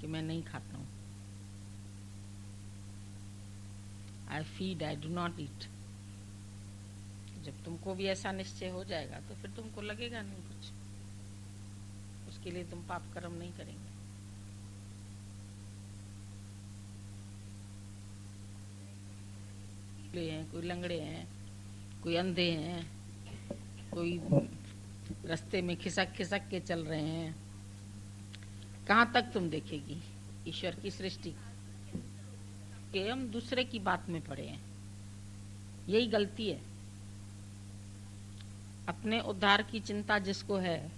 कि मैं नहीं खाता हूँ, I feed, I do not eat. जब तुमको भी ऐसा निश्चय हो जाएगा तो फिर तुमको लगेगा नहीं कुछ, उसके लिए तुम पाप कर्म नहीं करेंगे। हैं, कोई लंगड़े हैं, कोई अंधे हैं, कोई रास्ते में खिसक खिसक के चल रहे हैं। कहाँ तक तुम देखेगी ईश्वर की सृष्टि के? हम दूसरे की बात में पड़े हैं, यही गलती है। अपने उद्धार की चिंता जिसको है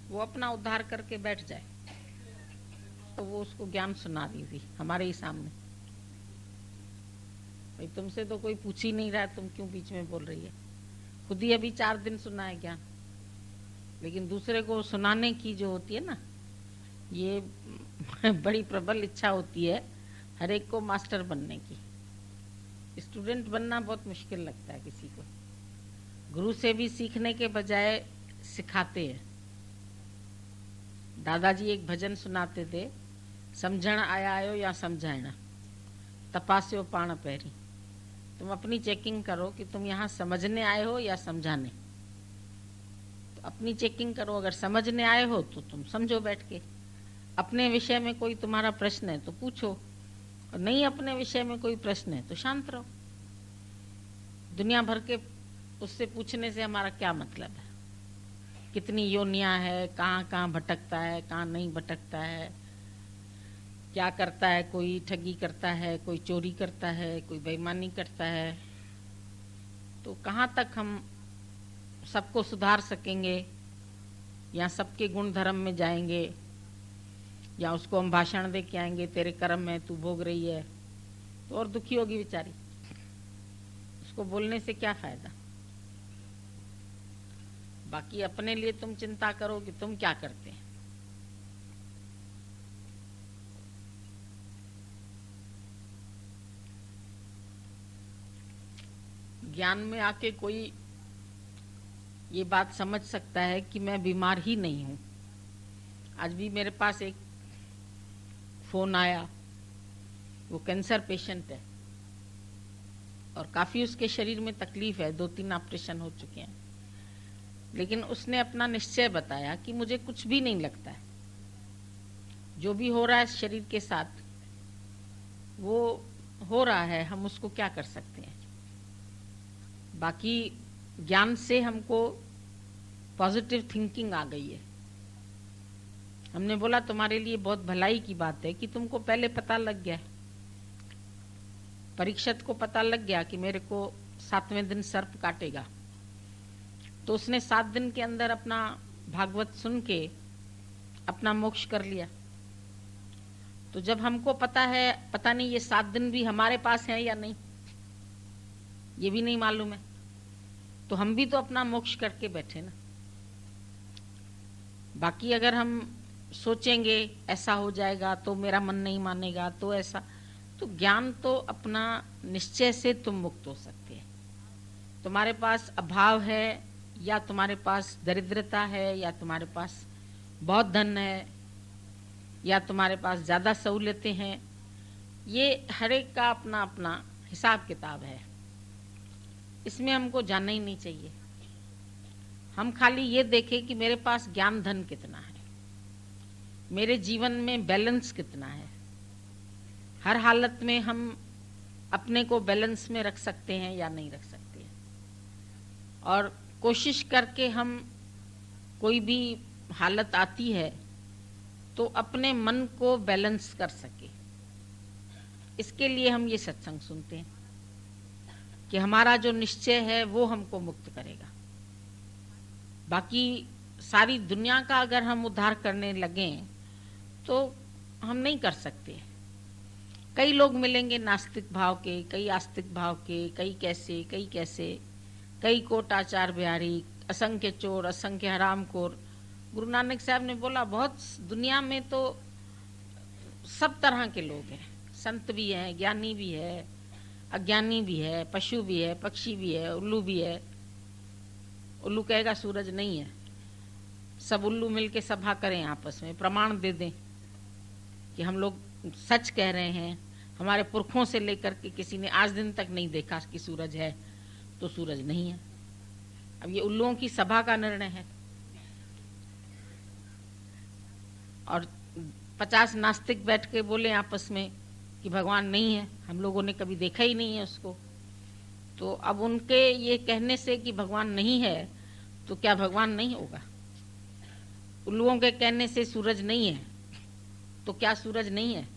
वो अपना उद्धार करके बैठ जाए। तो वो उसको ज्ञान सुना रही थी हमारे ही सामने, भाई तुमसे तो कोई पूछ ही नहीं रहा, तुम क्यों बीच में बोल रही है? खुद ही अभी 4 दिन सुना है ज्ञान, लेकिन दूसरे को सुनाने की जो होती है ना, ये बड़ी प्रबल इच्छा होती है हर एक को मास्टर बनने की। स्टूडेंट बनना बहुत मुश्किल लगता है किसी को। गुरु से भी सीखने के बजाय सिखाते हैं। दादाजी एक भजन सुनाते थे, समझण आया आयो या समझाइणा, तपास्यो पाण पैरी। तुम अपनी चेकिंग करो कि तुम यहाँ समझने आए हो या समझाने। तो अपनी चेकिंग करो, अगर समझने आए हो तो तुम समझो बैठ के, अपने विषय में कोई तुम्हारा प्रश्न है तो पूछो, और नहीं अपने विषय में कोई प्रश्न है तो शांत रहो। दुनिया भर के उससे पूछने से हमारा क्या मतलब है? कितनी योनियां है, कहाँ कहाँ भटकता है, कहाँ नहीं भटकता है, क्या करता है, कोई ठगी करता है, कोई चोरी करता है, कोई बेईमानी करता है। तो कहाँ तक हम सबको सुधार सकेंगे, या सबके गुण धर्म में जाएंगे, या उसको हम भाषण दे के आएंगे तेरे कर्म में तू भोग रही है, तो और दुखी होगी बेचारी। उसको बोलने से क्या फायदा? बाकी अपने लिए तुम चिंता करो कि तुम क्या करते हैं। ज्ञान में आके कोई ये बात समझ सकता है कि मैं बीमार ही नहीं हूं। आज भी मेरे पास एक फोन आया, वो कैंसर पेशेंट है और काफी उसके शरीर में तकलीफ है, 2-3 ऑपरेशन हो चुके हैं, लेकिन उसने अपना निश्चय बताया कि मुझे कुछ भी नहीं लगता है, जो भी हो रहा है शरीर के साथ वो हो रहा है, हम उसको क्या कर सकते हैं। बाकी ज्ञान से हमको पॉजिटिव थिंकिंग आ गई है। हमने बोला तुम्हारे लिए बहुत भलाई की बात है कि तुमको पहले पता लग गया, परीक्षित को पता लग गया कि मेरे को 7वें दिन सर्प काटेगा, तो उसने 7 दिन के अंदर अपना भागवत सुन के अपना मोक्ष कर लिया। तो जब हमको पता है, पता नहीं ये 7 दिन भी हमारे पास है या नहीं, ये भी नहीं मालूम है, तो हम भी तो अपना मोक्ष करके बैठे ना। बाकी अगर हम सोचेंगे ऐसा हो जाएगा तो मेरा मन नहीं मानेगा तो ऐसा, तो ज्ञान तो अपना निश्चय से तुम मुक्त हो सकते हैं। तुम्हारे पास अभाव है, या तुम्हारे पास दरिद्रता है, या तुम्हारे पास बहुत धन है, या तुम्हारे पास ज्यादा सहूलियतें हैं, ये हर एक का अपना अपना हिसाब किताब है। इसमें हमको जानना ही नहीं चाहिए। हम खाली ये देखें कि मेरे पास ज्ञान धन कितना है, मेरे जीवन में बैलेंस कितना है। हर हालत में हम अपने को बैलेंस में रख सकते हैं या नहीं रख सकते हैं, और कोशिश करके हम कोई भी हालत आती है तो अपने मन को बैलेंस कर सके। इसके लिए हम ये सत्संग सुनते हैं कि हमारा जो निश्चय है वो हमको मुक्त करेगा। बाकी सारी दुनिया का अगर हम उद्धार करने लगें तो हम नहीं कर सकते। कई लोग मिलेंगे नास्तिक भाव के, कई आस्तिक भाव के, कई कैसे कई कैसे, कई कोट आचार बिहारी, असंख्य चोर, असंख्य हरामखोर। गुरु नानक साहब ने बोला बहुत दुनिया में तो सब तरह के लोग हैं, संत भी हैं, ज्ञानी भी है, अज्ञानी भी है, पशु भी है, पक्षी भी है, उल्लू भी है। उल्लू कहेगा सूरज नहीं है, सब उल्लू मिलके सभा करें, आपस में प्रमाण दे दें कि हम लोग सच कह रहे हैं। हमारे पुरखों से लेकर के किसी ने आज दिन तक नहीं देखा कि सूरज है, तो सूरज नहीं है। अब ये उल्लुओं की सभा का निर्णय है, और 50 नास्तिक बैठ के बोले आपस में कि भगवान नहीं है, हम लोगों ने कभी देखा ही नहीं है उसको। तो अब उनके ये कहने से कि भगवान नहीं है, तो क्या भगवान नहीं होगा? उल्लुओं के कहने से सूरज नहीं है, तो क्या सूरज नहीं है?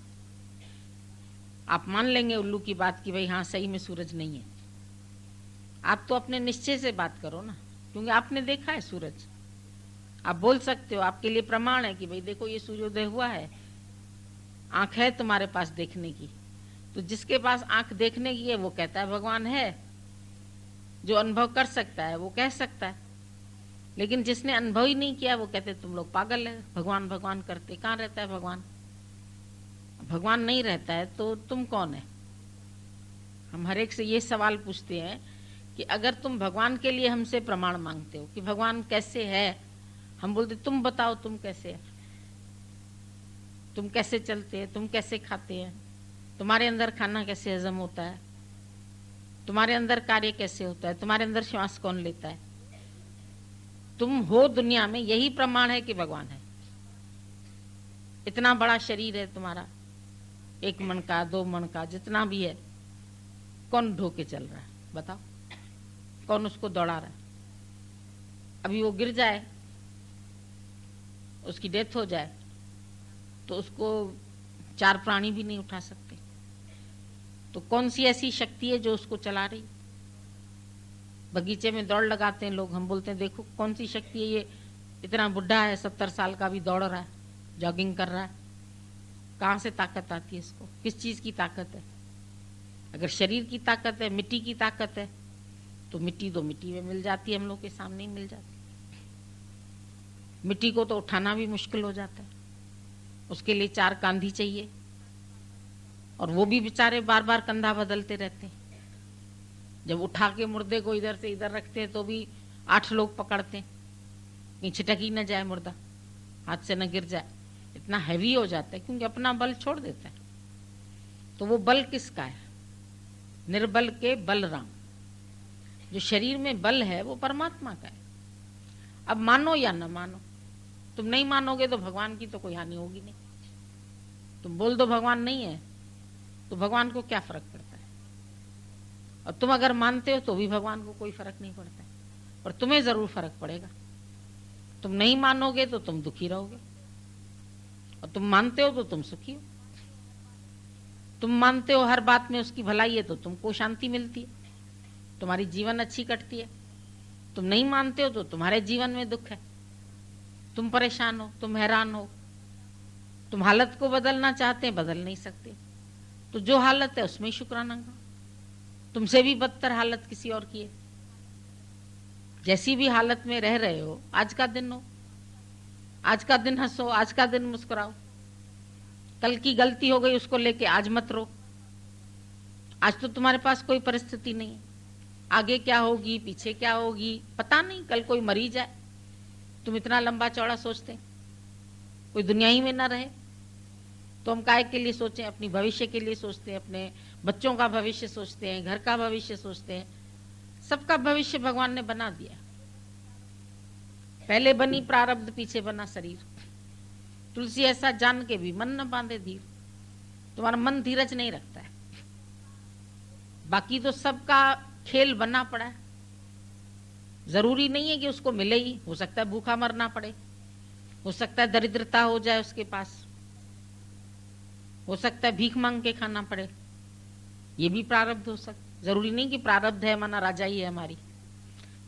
आप मान लेंगे उल्लू की बात कि भाई हाँ सही में सूरज नहीं है। आप तो अपने निश्चय से बात करो ना, क्योंकि आपने देखा है सूरज। आप बोल सकते हो, आपके लिए प्रमाण है कि भाई देखो ये सूर्योदय हुआ है, आंख है तुम्हारे पास देखने की। तो जिसके पास आंख देखने की है वो कहता है भगवान है, जो अनुभव कर सकता है वो कह सकता है। लेकिन जिसने अनुभव ही नहीं किया वो कहते तुम लोग पागल है, भगवान भगवान करते। कहाँ रहता है भगवान? भगवान नहीं रहता है तो तुम कौन है? हम हर एक से ये सवाल पूछते हैं कि अगर तुम भगवान के लिए हमसे प्रमाण मांगते हो कि भगवान कैसे है, हम बोलते तुम बताओ तुम कैसे है, तुम कैसे चलते हैं, तुम कैसे खाते हैं, तुम्हारे अंदर खाना कैसे हजम होता है, तुम्हारे अंदर कार्य कैसे होता है, तुम्हारे अंदर श्वास कौन लेता है। तुम हो दुनिया में, यही प्रमाण है कि भगवान है। इतना बड़ा शरीर है तुम्हारा, 1 मन का 2 मन का जितना भी है, कौन ढो के चल रहा है बताओ? कौन उसको दौड़ा रहा है? अभी वो गिर जाए, उसकी डेथ हो जाए, तो उसको 4 प्राणी भी नहीं उठा सकते। तो कौन सी ऐसी शक्ति है जो उसको चला रही? बगीचे में दौड़ लगाते हैं लोग, हम बोलते हैं देखो कौन सी शक्ति है, ये इतना बुढ़ा है 70 साल का भी दौड़ रहा है, जॉगिंग कर रहा है। कहाँ से ताकत आती है इसको? किस चीज की ताकत है? अगर शरीर की ताकत है, मिट्टी की ताकत है, तो मिट्टी तो मिट्टी में मिल जाती है, हम लोग के सामने ही मिल जाती है। मिट्टी को तो उठाना भी मुश्किल हो जाता है, उसके लिए 4 कांधी चाहिए, और वो भी बेचारे बार बार कंधा बदलते रहते हैं। जब उठा के मुर्दे को इधर से इधर रखते हैं तो भी 8 लोग पकड़ते हैं, कहीं छिटक ही न जाए मुर्दा, हाथ से न गिर जाए। इतना हैवी हो जाता है क्योंकि अपना बल छोड़ देता है। तो वो बल किसका है? निर्बल के बलराम। जो शरीर में बल है वो परमात्मा का है। अब मानो या न मानो, तुम नहीं मानोगे तो भगवान की तो कोई हानि होगी नहीं। तुम बोल दो भगवान नहीं है, तो भगवान को क्या फर्क पड़ता है? और तुम अगर मानते हो तो भी भगवान को कोई फर्क नहीं पड़ता है, और तुम्हें जरूर फर्क पड़ेगा। तुम नहीं मानोगे तो तुम दुखी रहोगे, और तुम मानते हो तो तुम सुखी हो। तुम मानते हो हर बात में उसकी भलाई है तो तुमको शांति मिलती है, तुम्हारी जीवन अच्छी कटती है। तुम नहीं मानते हो तो तुम्हारे जीवन में दुख है, तुम परेशान हो, तुम हैरान हो, तुम हालत को बदलना चाहते हैं, बदल नहीं सकते। तो जो हालत है उसमें शुक्राना करो। तुमसे भी बदतर हालत किसी और की है, जैसी भी हालत में रह रहे हो, आज का दिन हो, आज का दिन हंसो, आज का दिन मुस्कुराओ। कल की गलती हो गई उसको लेके आज मत रो। आज तो तुम्हारे पास कोई परिस्थिति नहीं है, आगे क्या होगी पीछे क्या होगी पता नहीं, कल कोई मरी जाए। तुम इतना लंबा चौड़ा सोचते हैं, कोई दुनिया ही में ना रहे तो हम काय के लिए सोचें? अपनी भविष्य के लिए सोचते हैं, अपने बच्चों का भविष्य सोचते हैं, घर का भविष्य सोचते हैं। सबका भविष्य भगवान ने बना दिया। पहले बनी प्रारब्ध, पीछे बना शरीर। तुलसी ऐसा जान के भी मन न बांधे धीर। तुम्हारा मन धीरज नहीं रखता है। बाकी तो सबका खेल बना पड़ा है। जरूरी नहीं है कि उसको मिले ही, हो सकता है भूखा मरना पड़े, हो सकता है दरिद्रता हो जाए उसके पास, हो सकता है भीख मांग के खाना पड़े। ये भी प्रारब्ध हो सकता। जरूरी नहीं कि प्रारब्ध है माना राजा ही है हमारी।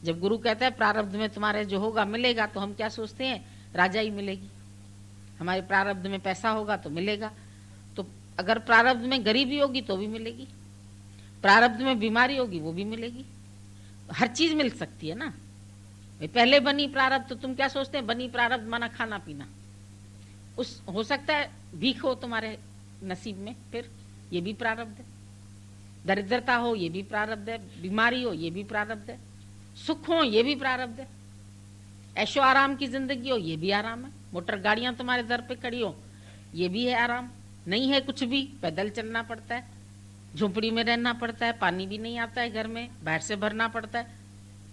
जब गुरु कहता है प्रारब्ध में तुम्हारे जो होगा मिलेगा, तो हम क्या सोचते हैं? राजा ही मिलेगी। हमारे प्रारब्ध में पैसा होगा तो मिलेगा, तो अगर प्रारब्ध में गरीबी होगी तो भी मिलेगी, प्रारब्ध में बीमारी होगी वो भी मिलेगी। हर चीज मिल सकती है ना। भाई पहले बनी प्रारब्ध, तो तुम क्या सोचते हैं? बनी प्रारब्ध माना खाना पीना। उस हो सकता है भीख हो तुम्हारे नसीब में, फिर ये भी प्रारब्ध है। दरिद्रता हो ये भी प्रारब्ध है, बीमारी हो ये भी प्रारब्ध है, सुख हो ये भी प्रारब्ध है, ऐशो आराम की जिंदगी हो ये भी आराम है, मोटर गाड़ियां तुम्हारे दर पे खड़ी हो ये भी है आराम। नहीं है कुछ भी, पैदल चलना पड़ता है, झोपड़ी में रहना पड़ता है, पानी भी नहीं आता है घर में, बाहर से भरना पड़ता है।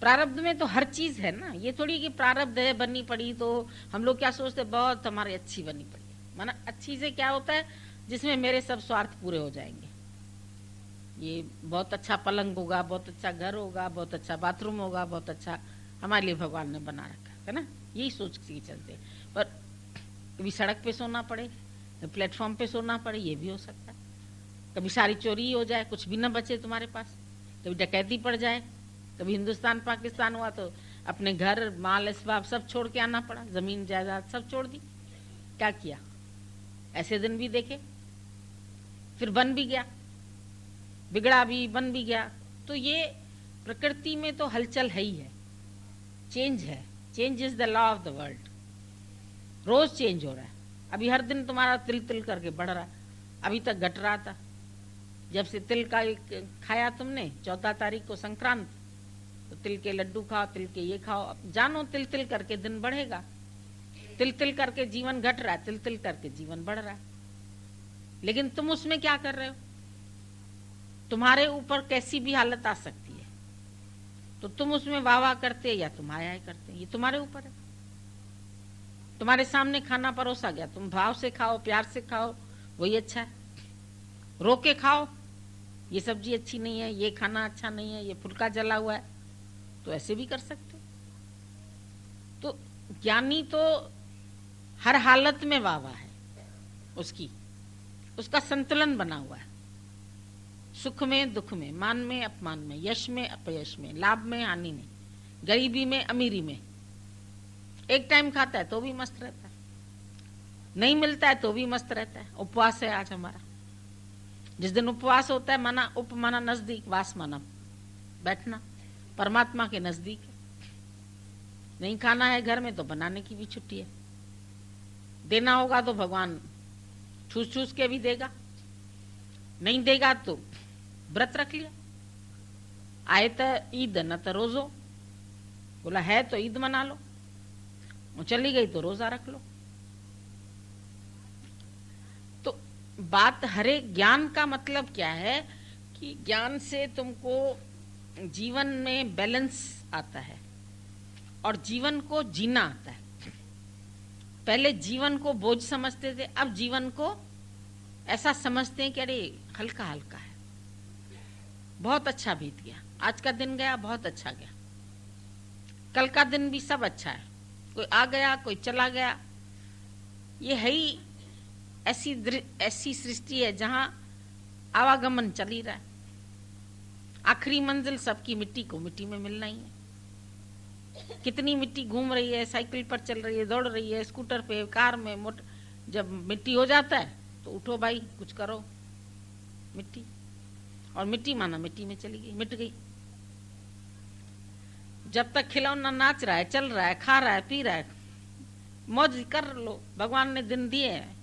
प्रारब्ध में तो हर चीज है ना, ये थोड़ी कि प्रारब्ध है बननी पड़ी तो हम लोग क्या सोचते बहुत हमारी अच्छी बननी पड़ी। माना अच्छी से क्या होता है, जिसमें मेरे सब स्वार्थ पूरे हो जाएंगे। ये बहुत अच्छा पलंग होगा, बहुत अच्छा घर होगा, बहुत अच्छा बाथरूम होगा, बहुत अच्छा हमारे लिए भगवान ने बना रखा है ना, यही सोच के चलते। पर कभी सड़क पे सोना पड़े, प्लेटफॉर्म पे सोना पड़े, ये भी हो सकता है। कभी सारी चोरी हो जाए, कुछ भी न बचे तुम्हारे पास, कभी डकैती पड़ जाए, कभी हिंदुस्तान पाकिस्तान हुआ तो अपने घर माल असबाब सब छोड़ के आना पड़ा, जमीन जायदाद सब छोड़ दी। क्या किया? ऐसे दिन भी देखे। फिर बन भी गया, बिगड़ा भी, बन भी गया। तो ये प्रकृति में तो हलचल है ही है, चेंज है। Change is the law of the world. रोज चेंज हो रहा है। अभी हर दिन तुम्हारा तिल तिल करके बढ़ रहा है, अभी तक घट रहा था। जब से तिल का खाया तुमने 14 तारीख को संक्रांत, तो तिल के लड्डू खाओ, तिल के ये खाओ, जानो तिल तिल करके दिन बढ़ेगा। तिल तिल करके जीवन घट रहा है, तिल तिल करके जीवन बढ़ रहा है। लेकिन तुम उसमें क्या कर रहे हो? तुम्हारे ऊपर कैसी भी हालत आ सकती है, तो तुम उसमें वाह वाह करते या तुम हाय हाय करते, ये तुम्हारे ऊपर है। तुम्हारे सामने खाना परोसा गया, तुम भाव से खाओ, प्यार से खाओ, वही अच्छा है। रोके खाओ, ये सब्जी अच्छी नहीं है, ये खाना अच्छा नहीं है, ये फुल्का जला हुआ है, तो ऐसे भी कर सकते हो। तो ज्ञानी तो हर हालत में वाह वाह है उसकी, उसका संतुलन बना हुआ है। सुख में दुख में, मान में अपमान में, यश में अपयश में, लाभ में हानि में, गरीबी में अमीरी में। एक टाइम खाता है तो भी मस्त रहता है, नहीं मिलता है तो भी मस्त रहता है। उपवास है आज हमारा। जिस दिन उपवास होता है, माना उप माना नजदीक, वास माना बैठना, परमात्मा के नजदीक है। नहीं खाना है घर में तो बनाने की भी छुट्टी है। देना होगा तो भगवान ठूस ठूस के भी देगा, नहीं देगा तो व्रत रख लिया। आए तो ईद न तो रोजो, बोला है तो ईद मना लो, और चली गई तो रोजा रख लो। तो बात हरे ज्ञान का मतलब क्या है कि ज्ञान से तुमको जीवन में बैलेंस आता है और जीवन को जीना आता है। पहले जीवन को बोझ समझते थे, अब जीवन को ऐसा समझते हैं कि अरे हल्का हल्का है, बहुत अच्छा बीत गया, आज का दिन गया बहुत अच्छा गया, कल का दिन भी सब अच्छा है। कोई आ गया, कोई चला गया। ये है ही ऐसी सृष्टि है जहां आवागमन चल ही रहा है। आखिरी मंजिल सबकी मिट्टी को मिट्टी में मिलना ही है। कितनी मिट्टी घूम रही है, साइकिल पर चल रही है, दौड़ रही है, स्कूटर पे, कार में, जब मिट्टी हो जाता है तो उठो भाई कुछ करो। मिट्टी, और मिट्टी माना मिट्टी में चली गई, मिट गई। जब तक खिलौना नाच रहा है, चल रहा है, खा रहा है, पी रहा है, मौज कर लो। भगवान ने दिन दिए हैं,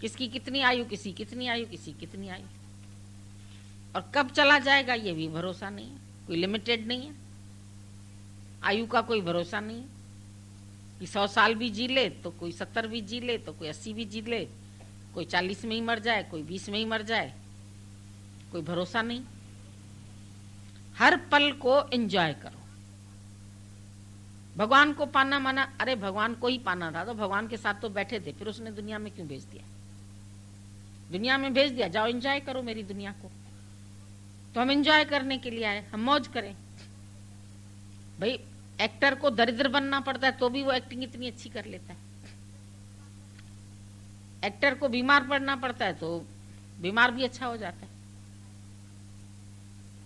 किसकी कितनी आयु, किसी कितनी आयु, किसी कितनी आयु, और कब चला जाएगा ये भी भरोसा नहीं है। कोई लिमिटेड नहीं है, आयु का कोई भरोसा नहीं है कि 100 साल भी जी ले तो कोई 70 भी जी ले, तो कोई 80 भी जी ले, कोई 40 में ही मर जाए, कोई 20 में ही मर जाए, कोई भरोसा नहीं। हर पल को एंजॉय करो। भगवान को पाना माना, अरे भगवान को ही पाना था तो भगवान के साथ तो बैठे थे, फिर उसने दुनिया में क्यों भेज दिया? दुनिया में भेज दिया, जाओ एंजॉय करो मेरी दुनिया को। तो हम एंजॉय करने के लिए आए, हम मौज करें। भाई एक्टर को दरिद्र बनना पड़ता है तो भी वो एक्टिंग इतनी अच्छी कर लेता है। एक्टर को बीमार पड़ना पड़ता है तो बीमार भी अच्छा हो जाता है।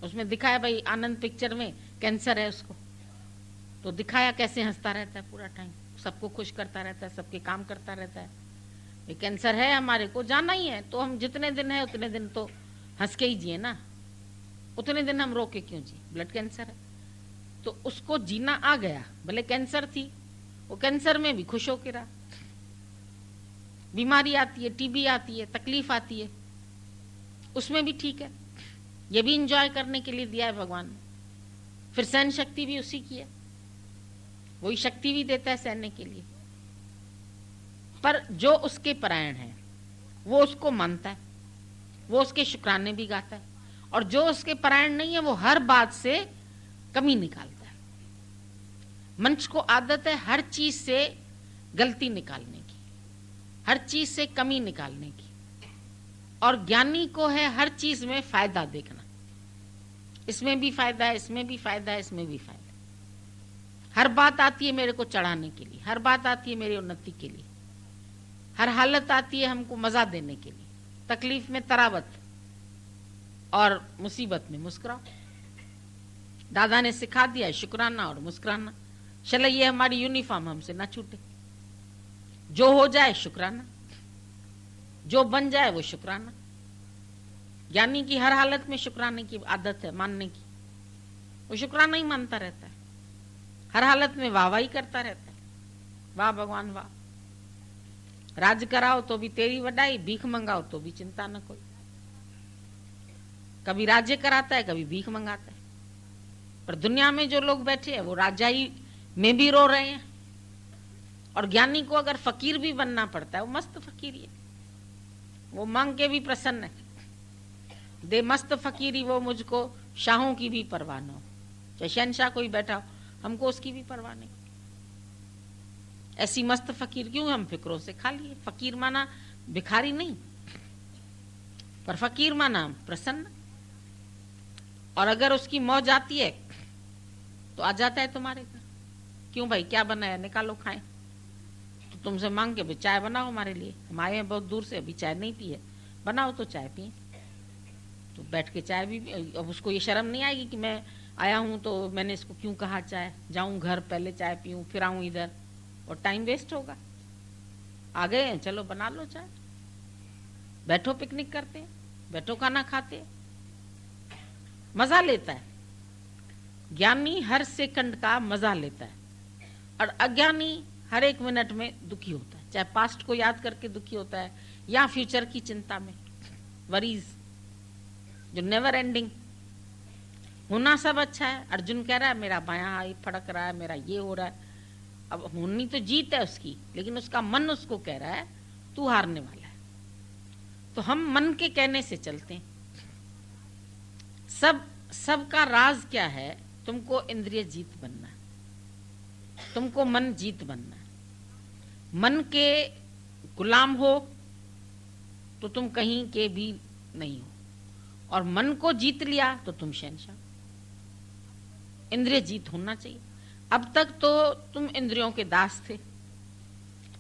उसमें दिखाया भाई आनंद पिक्चर में कैंसर है उसको, तो दिखाया कैसे हंसता रहता है पूरा टाइम, सबको खुश करता रहता है, सबके काम करता रहता है। ये कैंसर है, हमारे को जाना ही है, तो हम जितने दिन है उतने दिन तो हंस के ही जिए ना, उतने दिन हम रो के क्यों जिए? ब्लड कैंसर है तो उसको जीना आ गया, भले कैंसर थी, वो कैंसर में भी खुश होके रहा। बीमारी आती है, टीबी आती है, तकलीफ आती है, उसमें भी ठीक है, ये भी इंजॉय करने के लिए दिया है भगवान ने। फिर सहन शक्ति भी उसी की है, वही शक्ति भी देता है सहने के लिए। पर जो उसके परायण है वो उसको मानता है, वो उसके शुक्राने भी गाता है। और जो उसके परायण नहीं है वो हर बात से कमी निकालता है। मंच को आदत है हर चीज से गलती निकालने की, हर चीज से कमी निकालने की। और ज्ञानी को है हर चीज में फायदा देखना, इसमें भी फायदा है, इसमें भी फायदा है, इसमें भी फायदा है। हर बात आती है मेरे को चढ़ाने के लिए, हर बात आती है मेरी उन्नति के लिए, हर हालत आती है हमको मजा देने के लिए। तकलीफ में तरावत और मुसीबत में मुस्कुराओ। दादा ने सिखा दिया है शुक्राना और मुस्कुराना। चलो ये हमारी यूनिफॉर्म हमसे ना छूटे। जो हो जाए शुक्राना, जो बन जाए वो शुक्राना। ज्ञानी की हर हालत में शुक्राने की आदत है, मानने की। वो शुक्राना ही मानता रहता है, हर हालत में वाहवाही करता रहता है। वाह भगवान वाह। राज कराओ तो भी तेरी वडाई, भीख मंगाओ तो भी चिंता न कोई। कभी राज्य कराता है, कभी भीख मंगाता है। पर दुनिया में जो लोग बैठे हैं वो राजाई में भी रो रहे हैं। और ज्ञानी को अगर फकीर भी बनना पड़ता है, वो मस्त फकीर है, वो मांग के भी प्रसन्न है। दे मस्त फकीरी वो मुझको, शाहों की भी परवाह न हो। चाहे शहनशाह कोई बैठा हो, हमको उसकी भी परवाह नहीं। ऐसी मस्त फकीर क्यों, हम फिक्रों से खा लिए। फकीर माना भिखारी नहीं, पर फकीर माना प्रसन्न। और अगर उसकी मौज आती है तो आ जाता है तुम्हारे घर। क्यों भाई, क्या बनाया, निकालो खाएं। तो तुमसे मांग के चाय बनाओ हमारे लिए, हम आए हैं बहुत दूर से, अभी चाय नहीं पी है, बनाओ तो चाय पिए। तो बैठ के चाय भी, अब उसको ये शर्म नहीं आएगी कि मैं आया हूं तो मैंने इसको क्यों कहा चाय, जाऊं घर पहले चाय पीऊं फिर आऊं इधर, और टाइम वेस्ट होगा। आ गए हैं, चलो बना लो चाय, बैठो पिकनिक करते हैं, बैठो खाना खाते हैं, मजा लेता है। ज्ञानी हर सेकंड का मजा लेता है, और अज्ञानी हर एक मिनट में दुखी होता है। चाहे पास्ट को याद करके दुखी होता है या फ्यूचर की चिंता में, वरीज जो नेवर एंडिंग। होना सब अच्छा है, अर्जुन कह रहा है मेरा बायां हाथ फड़क रहा है, मेरा ये हो रहा है। अब होनी तो जीत है उसकी, लेकिन उसका मन उसको कह रहा है तू हारने वाला है। तो हम मन के कहने से चलते हैं। सबका राज क्या है, तुमको इंद्रिय जीत बनना है, तुमको मन जीत बनना है। मन के गुलाम हो तो तुम कहीं के भी नहीं हो, और मन को जीत लिया तो तुम शहंशाह। इंद्रिय जीत होना चाहिए। अब तक तो तुम इंद्रियों के दास थे,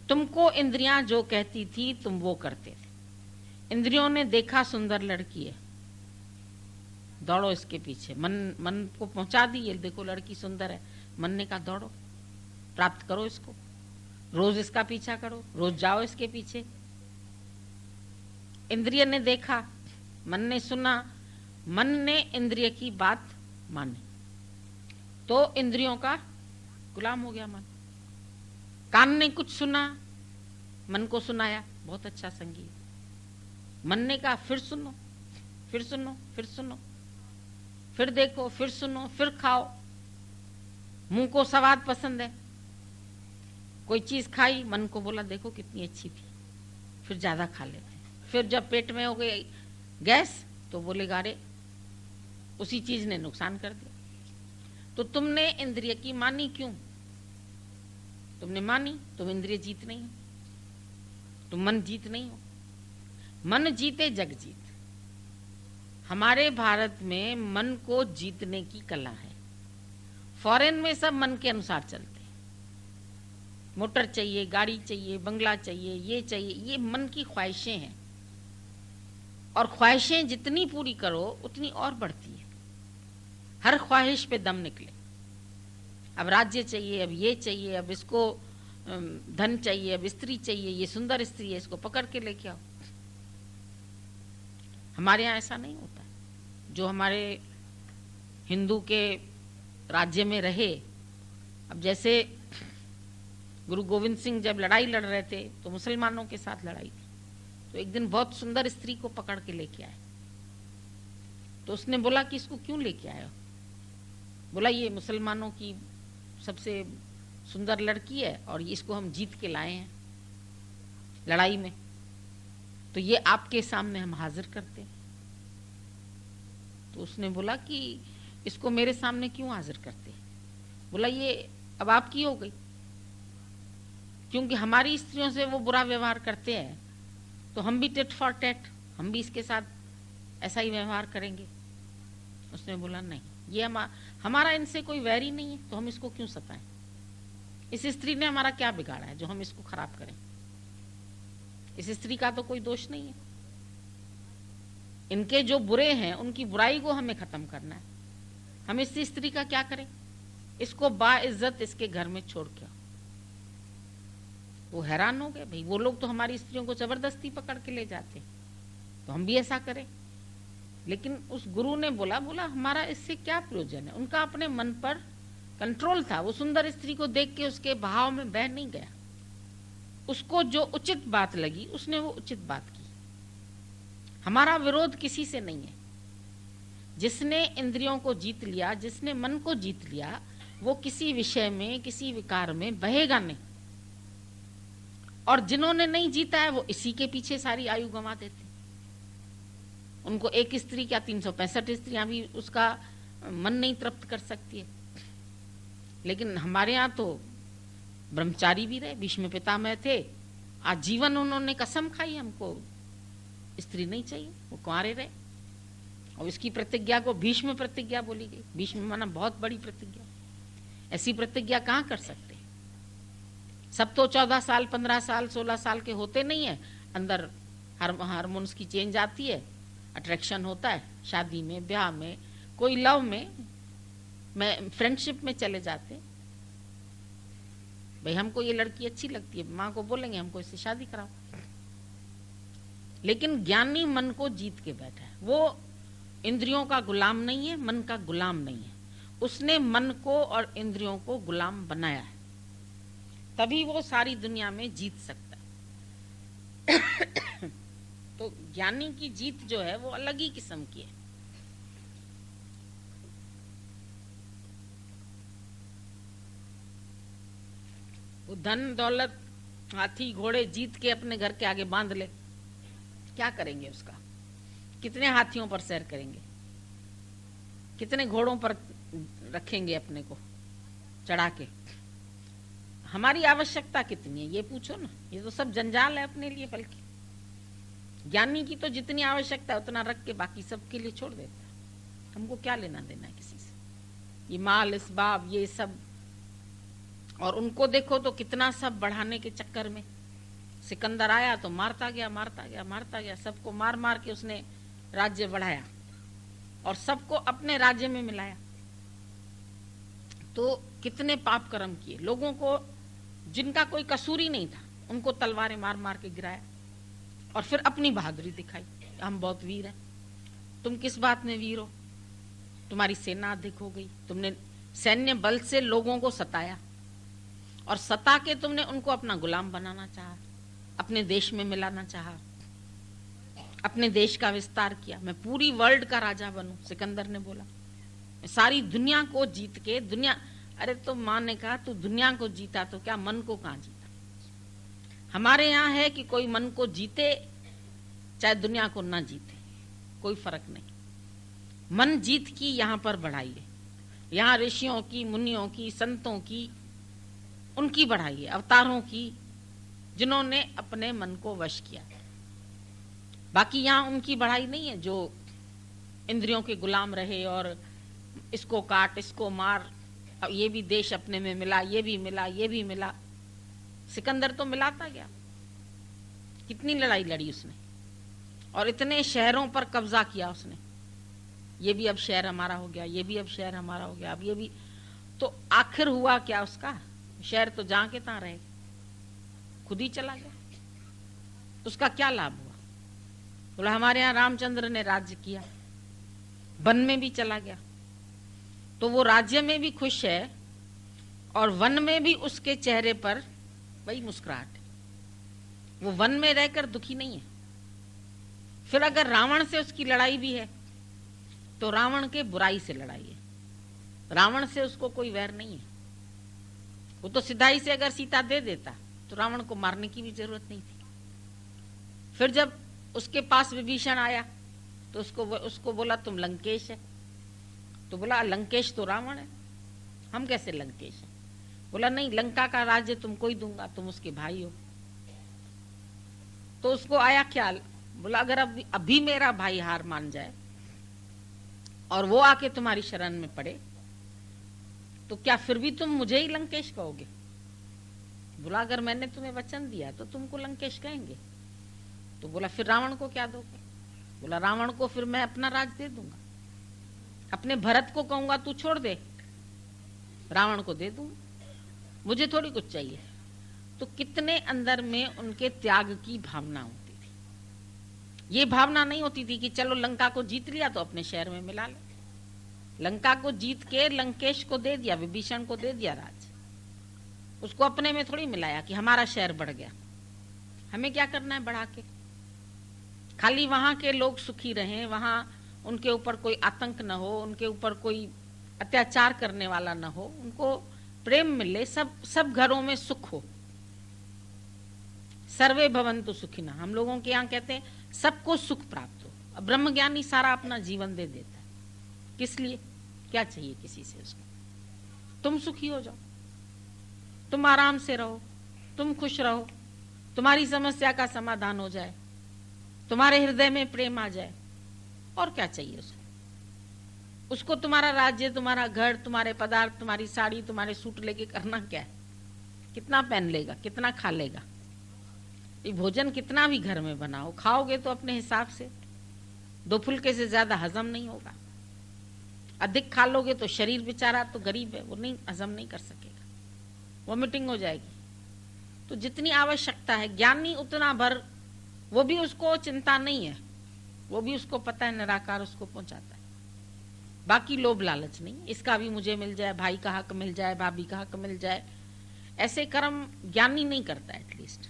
तुमको इंद्रियां जो कहती थी तुम वो करते थे। इंद्रियों ने देखा सुंदर लड़की है, दौड़ो इसके पीछे। मन को पहुंचा दी, ये देखो लड़की सुंदर है, मन ने कहा दौड़ो, प्राप्त करो इसको, रोज इसका पीछा करो, रोज जाओ इसके पीछे। इंद्रिय ने देखा, मन ने सुना, मन ने इंद्रिय की बात मानी, तो इंद्रियों का गुलाम हो गया मन। कान ने कुछ सुना, मन को सुनाया, बहुत अच्छा संगीत। मन ने कहा फिर सुनो, फिर सुनो, फिर सुनो, फिर देखो, फिर सुनो, फिर खाओ। मुंह को स्वाद पसंद है, कोई चीज खाई, मन को बोला देखो कितनी अच्छी थी, फिर ज्यादा खा लेते हैं। फिर जब पेट में हो गई गैस तो बोलेगा अरे उसी चीज ने नुकसान कर दिया। तो तुमने इंद्रिय की मानी क्यों? तुमने मानी, तुम इंद्रिय जीत नहीं हो, तुम मन जीत नहीं हो। मन जीते जग जीत। हमारे भारत में मन को जीतने की कला है। फॉरेन में सब मन के अनुसार चलते हैं। मोटर चाहिए, गाड़ी चाहिए, बंगला चाहिए, ये चाहिए, ये मन की ख्वाहिशें हैं। और ख्वाहिशें जितनी पूरी करो उतनी और बढ़ती है। हर ख्वाहिश पे दम निकले। अब राज्य चाहिए, अब ये चाहिए, अब इसको धन चाहिए, अब स्त्री चाहिए, ये सुंदर स्त्री है, इसको पकड़ के लेके आओ। हमारे यहाँ ऐसा नहीं होता। जो हमारे हिंदू के राज्य में रहे, अब जैसे गुरु गोविंद सिंह जब लड़ाई लड़ रहे थे तो मुसलमानों के साथ लड़ाई थी, तो एक दिन बहुत सुंदर स्त्री को पकड़ के लेके आए। तो उसने बोला कि इसको क्यों लेके आए हो? बोला ये मुसलमानों की सबसे सुंदर लड़की है और इसको हम जीत के लाए हैं लड़ाई में। तो ये आपके सामने हम हाजिर करते हैं। तो उसने बोला कि इसको मेरे सामने क्यों हाजिर करते हैं? बोला ये अब आपकी हो गई, क्योंकि हमारी स्त्रियों से वो बुरा व्यवहार करते हैं तो हम भी टिट फॉर टैट, हम भी इसके साथ ऐसा ही व्यवहार करेंगे। उसने बोला नहीं, ये हमारा इनसे कोई वैर ही नहीं है, तो हम इसको क्यों सताएं? इस स्त्री ने हमारा क्या बिगाड़ा है जो हम इसको खराब करें? इस स्त्री का तो कोई दोष नहीं है। इनके जो बुरे हैं उनकी बुराई को हमें खत्म करना है। हम इस स्त्री का क्या करें? इसको बाइज्जत इसके घर में छोड़ के आओ। वो हैरान हो गए, भाई वो लोग तो हमारी स्त्रियों को जबरदस्ती पकड़ के ले जाते, तो हम भी ऐसा करें। लेकिन उस गुरु ने बोला हमारा इससे क्या प्रयोजन है? उनका अपने मन पर कंट्रोल था। वो सुंदर स्त्री को देख के उसके भाव में बह नहीं गया। उसको जो उचित बात लगी उसने वो उचित बात की। हमारा विरोध किसी से नहीं है। जिसने इंद्रियों को जीत लिया, जिसने मन को जीत लिया, वो किसी विषय में, किसी विकार में बहेगा नहीं। और जिन्होंने नहीं जीता है वो इसी के पीछे सारी आयु गंवा देते। उनको एक स्त्री क्या 365 स्त्रियां भी उसका मन नहीं तृप्त कर सकती है। लेकिन हमारे यहाँ तो ब्रह्मचारी भी रहे, भीष्म पितामह थे, आजीवन उन्होंने कसम खाई हमको स्त्री नहीं चाहिए, वो कुंवारे रहे। और इसकी प्रतिज्ञा को भीष्म प्रतिज्ञा बोली गई। भीष्म माना बहुत बड़ी प्रतिज्ञा। ऐसी प्रतिज्ञा कहाँ कर सकते? सब तो 14 साल 15 साल 16 साल के होते नहीं है। अंदर हार्मोन्स की चेंज आती है, अट्रैक्शन होता है, शादी में, ब्याह में, कोई लव में फ्रेंडशिप में चले जाते। भाई हमको ये लड़की अच्छी लगती है, माँ को बोलेंगे हमको इससे शादी कराओ। लेकिन ज्ञानी मन को जीत के बैठा है। वो इंद्रियों का गुलाम नहीं है, मन का गुलाम नहीं है। उसने मन को और इंद्रियों को गुलाम बनाया है, तभी वो सारी दुनिया में जीत सकता है। तो ज्ञानी की जीत जो है वो अलग ही किस्म की है। वो धन दौलत हाथी घोड़े जीत के अपने घर के आगे बांध ले, क्या करेंगे उसका? कितने हाथियों पर सैर करेंगे? कितने घोड़ों पर रखेंगे अपने को चढ़ा के? हमारी आवश्यकता कितनी है ये पूछो ना। ये तो सब जंजाल है अपने लिए। बल्कि ज्ञानी की तो जितनी आवश्यकता है उतना रख के बाकी सबके लिए छोड़ देता है। हमको क्या लेना देना है किसी से? ये माल इसबाब ये सब। और उनको देखो तो कितना सब बढ़ाने के चक्कर में सिकंदर आया तो मारता गया मारता गया मारता गया, सबको मार मार के उसने राज्य बढ़ाया और सबको अपने राज्य में मिलाया। तो कितने पाप कर्म किए। लोगों को जिनका कोई कसूर ही नहीं था उनको तलवारें मार मार के गिराया और फिर अपनी बहादुरी दिखाई, हम बहुत वीर हैं। तुम किस बात में वीर हो? तुम्हारी सेना अधिक हो गई, तुमने सैन्य बल से लोगों को सताया और सता के तुमने उनको अपना गुलाम बनाना चाहा, अपने देश में मिलाना चाहा, अपने देश का विस्तार किया। मैं पूरी वर्ल्ड का राजा बनूं, सिकंदर ने बोला। सारी दुनिया को जीत के दुनिया। अरे तो माँ ने कहा तू दुनिया को जीता तो क्या मन को कहाँ जीता? हमारे यहाँ है कि कोई मन को जीते चाहे दुनिया को ना जीते, कोई फर्क नहीं। मन जीत की यहाँ पर बढ़ाई है। यहाँ ऋषियों की, मुनियों की, संतों की, उनकी बढ़ाई है, अवतारों की, जिन्होंने अपने मन को वश किया। बाकी यहाँ उनकी बढ़ाई नहीं है जो इंद्रियों के गुलाम रहे और इसको काट इसको मार, ये भी देश अपने में मिला, ये भी मिला, ये भी मिला। सिकंदर तो मिलाता गया। कितनी लड़ाई लड़ी उसने और इतने शहरों पर कब्जा किया उसने। ये भी अब शहर हमारा हो गया, ये भी अब शहर हमारा हो गया, अब ये भी। तो आखिर हुआ क्या उसका? शहर तो जहां के तहां रहे, खुद ही चला गया। उसका क्या लाभ हुआ? बोला हमारे यहाँ रामचंद्र ने राज्य किया, वन में भी चला गया, तो वो राज्य में भी खुश है और वन में भी उसके चेहरे पर वही मुस्कुराहट है। वो वन में रहकर दुखी नहीं है। फिर अगर रावण से उसकी लड़ाई भी है तो रावण के बुराई से लड़ाई है, रावण से उसको कोई वैर नहीं है। वो तो सिधाई से अगर सीता दे देता तो रावण को मारने की भी जरूरत नहीं थी। फिर जब उसके पास विभीषण आया तो उसको बोला तुम लंकेश है। तो बोला लंकेश तो रावण है, हम कैसे लंकेश हैं? बोला नहीं, लंका का राज्य तुमको ही दूंगा, तुम उसके भाई हो। तो उसको आया ख्याल, बोला अगर अभी मेरा भाई हार मान जाए और वो आके तुम्हारी शरण में पड़े तो क्या फिर भी तुम मुझे ही लंकेश कहोगे? बोला अगर मैंने तुम्हें वचन दिया तो तुमको लंकेश कहेंगे। तो बोला फिर रावण को क्या दोगे? बोला रावण को फिर मैं अपना राज दे दूंगा, अपने भरत को कहूंगा तू छोड़ दे, रावण को दे दूंगा, मुझे थोड़ी कुछ चाहिए। तो कितने अंदर में उनके त्याग की भावना होती थी। ये भावना नहीं होती थी कि चलो लंका को जीत लिया तो अपने शहर में मिला ले। लंका को जीत के लंकेश को दे दिया, विभीषण को दे दिया राज, उसको अपने में थोड़ी मिलाया कि हमारा शहर बढ़ गया, हमें क्या करना है बढ़ा के। खाली वहां के लोग सुखी रहें, वहां उनके ऊपर कोई आतंक न हो, उनके ऊपर कोई अत्याचार करने वाला न हो, उनको प्रेम मिले, सब घरों में सुख हो। सर्वे भवन्तु सुखिनः, हम लोगों के यहाँ कहते हैं सबको सुख प्राप्त हो। अब ब्रह्मज्ञानी सारा अपना जीवन दे देता है, किस लिए? क्या चाहिए किसी से उसको? तुम सुखी हो जाओ, तुम आराम से रहो, तुम खुश रहो, तुम्हारी समस्या का समाधान हो जाए, तुम्हारे हृदय में प्रेम आ जाए, और क्या चाहिए उसको? उसको तुम्हारा राज्य, तुम्हारा घर, तुम्हारे पदार्थ, तुम्हारी साड़ी, तुम्हारे सूट लेके करना क्या है? कितना पहन लेगा, कितना खा लेगा? ये भोजन कितना भी घर में बनाओ, खाओगे तो अपने हिसाब से, 2 फुल्के से ज्यादा हजम नहीं होगा। अधिक खा लोगे तो शरीर बेचारा तो गरीब है, वो नहीं हजम नहीं कर सकेगा, वॉमिटिंग हो जाएगी। तो जितनी आवश्यकता है, ज्ञानी उतना भर, वो भी उसको चिंता नहीं है, वो भी उसको पता है निराकार उसको पहुंचाता है। बाकी लोभ लालच नहीं, इसका भी मुझे मिल जाए, भाई का हक मिल जाए, भाभी का हक मिल जाए, ऐसे कर्म ज्ञानी नहीं करता। एटलीस्ट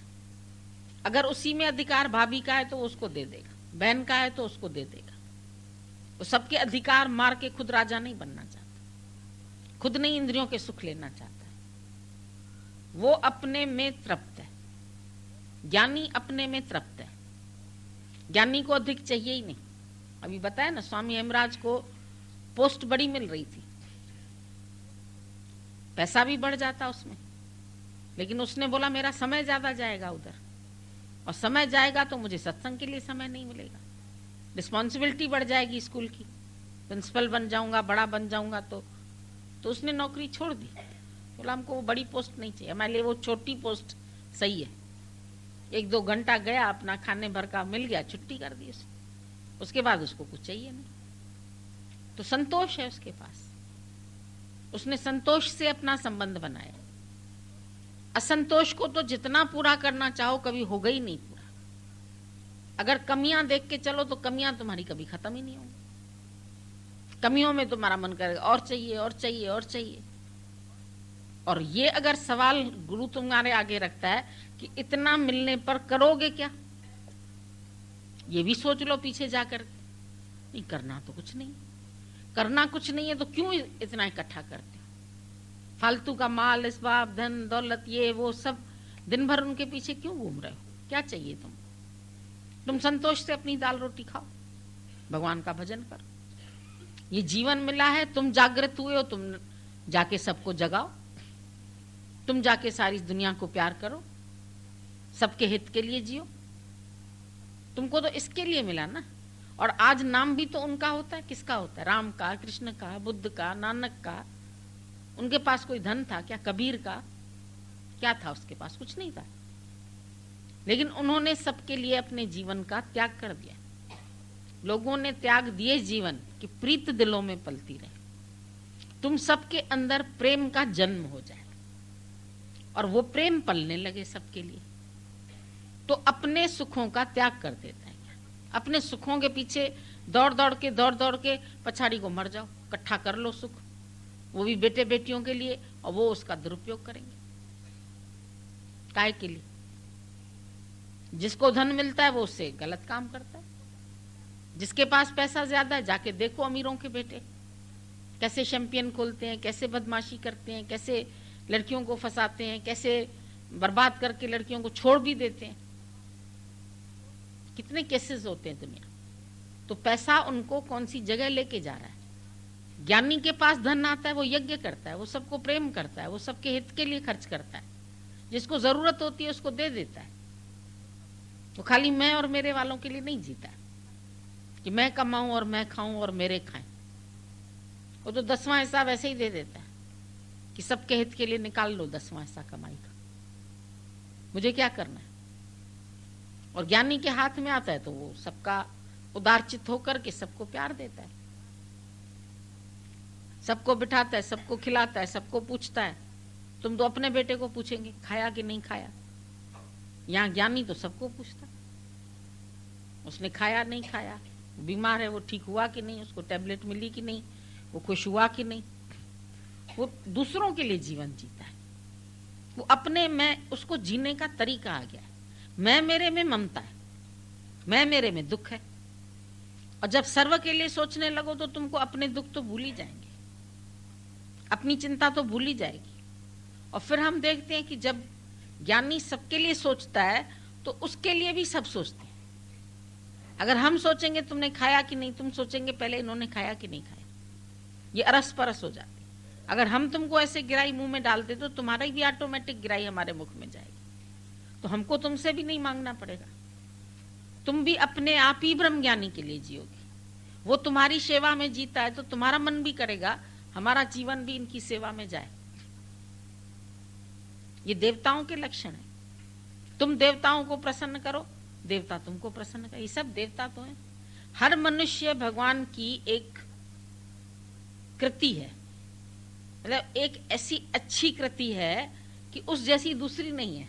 अगर उसी में अधिकार भाभी का है तो उसको दे देगा, बहन का है तो उसको दे देगा। वो सबके अधिकार मार के खुद राजा नहीं बनना चाहता, खुद नहीं इंद्रियों के सुख लेना चाहता है, वो अपने में तृप्त है। ज्ञानी अपने में तृप्त है, ज्ञानी को अधिक चाहिए ही नहीं। अभी बताया ना, स्वामी हेमराज को पोस्ट बड़ी मिल रही थी, पैसा भी बढ़ जाता उसमें, लेकिन उसने बोला मेरा समय ज्यादा जाएगा उधर, और समय जाएगा तो मुझे सत्संग के लिए समय नहीं मिलेगा, रिस्पॉन्सिबिलिटी बढ़ जाएगी स्कूल की, प्रिंसिपल बन जाऊंगा, बड़ा बन जाऊंगा। तो उसने नौकरी छोड़ दी, बोला हमको वो बड़ी पोस्ट नहीं चाहिए, हमारे लिए वो छोटी पोस्ट सही है। 1-2 घंटा गया, अपना खाने भर का मिल गया, छुट्टी कर दी उसके बाद उसको कुछ चाहिए नहीं। तो संतोष है उसके पास, उसने संतोष से अपना संबंध बनाया। असंतोष को तो जितना पूरा करना चाहो कभी होगा ही नहीं पूरा। अगर कमियां देख के चलो तो कमियां तुम्हारी कभी खत्म ही नहीं होंगी, कमियों में तुम्हारा मन करेगा और चाहिए और चाहिए और चाहिए। और ये अगर सवाल गुरु तुम्हारे आगे रखता है कि इतना मिलने पर करोगे क्या, ये भी सोच लो पीछे जाकर। नहीं करना तो कुछ नहीं, करना कुछ नहीं है तो क्यों इतना इकट्ठा करते हो? फालतू का माल, इसबाब, धन दौलत, ये वो सब दिन भर उनके पीछे क्यों घूम रहे हो? क्या चाहिए तुम संतोष से अपनी दाल रोटी खाओ, भगवान का भजन करो। ये जीवन मिला है, तुम जागृत हुए हो, तुम जाके सबको जगाओ, तुम जाके सारी दुनिया को प्यार करो, सबके हित के लिए जियो। तुमको तो इसके लिए मिला ना। और आज नाम भी तो उनका होता है, किसका होता है? राम का, कृष्ण का, बुद्ध का, नानक का। उनके पास कोई धन था क्या? कबीर का क्या था? उसके पास कुछ नहीं था, लेकिन उन्होंने सबके लिए अपने जीवन का त्याग कर दिया। लोगों ने त्याग दिए जीवन कि प्रीत दिलों में पलती रहे, तुम सबके अंदर प्रेम का जन्म हो जाए और वो प्रेम पलने लगे सबके लिए। तो अपने सुखों का त्याग कर देता है। अपने सुखों के पीछे दौड़ दौड़ के पछाड़ी को मर जाओ, इकट्ठा कर लो सुख, वो भी बेटे बेटियों के लिए, और वो उसका दुरुपयोग करेंगे। काय के लिए? जिसको धन मिलता है वो उससे गलत काम करता है। जिसके पास पैसा ज्यादा है, जाके देखो अमीरों के बेटे कैसे चैंपियन खोलते हैं, कैसे बदमाशी करते हैं, कैसे लड़कियों को फंसाते हैं, कैसे बर्बाद करके लड़कियों को छोड़ भी देते हैं। कितने केसेस होते हैं दुनिया। तो पैसा उनको कौन सी जगह लेके जा रहा है। ज्ञानी के पास धन आता है, वो यज्ञ करता है, वो सबको प्रेम करता है, वो सबके हित के लिए खर्च करता है, जिसको जरूरत होती है उसको दे देता है। वो खाली मैं और मेरे वालों के लिए नहीं जीता है कि मैं कमाऊं और मैं खाऊं और मेरे खाएं। वो तो 10वां हिस्सा वैसे ही दे देता है कि सबके हित के लिए निकाल लो 10वां हिस्सा कमाई का, मुझे क्या करना है। और ज्ञानी के हाथ में आता है तो वो सबका उदारचित होकर के सबको प्यार देता है, सबको बिठाता है, सबको खिलाता है, सबको पूछता है। तुम तो अपने बेटे को पूछेंगे खाया कि नहीं खाया, यहाँ ज्ञानी तो सबको पूछता है, उसने खाया नहीं खाया, बीमार है वो ठीक हुआ कि नहीं, उसको टैबलेट मिली कि नहीं, वो खुश हुआ कि नहीं। वो दूसरों के लिए जीवन जीता है, वो अपने में, उसको जीने का तरीका आ गया है। मैं मेरे में ममता है, मैं मेरे में दुख है। और जब सर्व के लिए सोचने लगो तो तुमको अपने दुख तो भूल ही जाएंगे, अपनी चिंता तो भूल ही जाएगी। और फिर हम देखते हैं कि जब ज्ञानी सबके लिए सोचता है तो उसके लिए भी सब सोचते हैं। अगर हम सोचेंगे तुमने खाया कि नहीं, तुम सोचेंगे पहले इन्होंने खाया कि नहीं खाया, ये अरस परस हो जाती। अगर हम तुमको ऐसे गिराई मुंह में डालते तो तुम्हारा भी ऑटोमेटिक गिराई हमारे मुख में जाएगी, तो हमको तुमसे भी नहीं मांगना पड़ेगा। तुम भी अपने आप ही ब्रह्म ज्ञानी के लिए जियोगे। वो तुम्हारी सेवा में जीता है तो तुम्हारा मन भी करेगा हमारा जीवन भी इनकी सेवा में जाए। ये देवताओं के लक्षण है। तुम देवताओं को प्रसन्न करो, देवता तुमको प्रसन्न करे। ये सब देवता तो है। हर मनुष्य भगवान की एक कृति है, मतलब एक ऐसी अच्छी कृति है कि उस जैसी दूसरी नहीं है।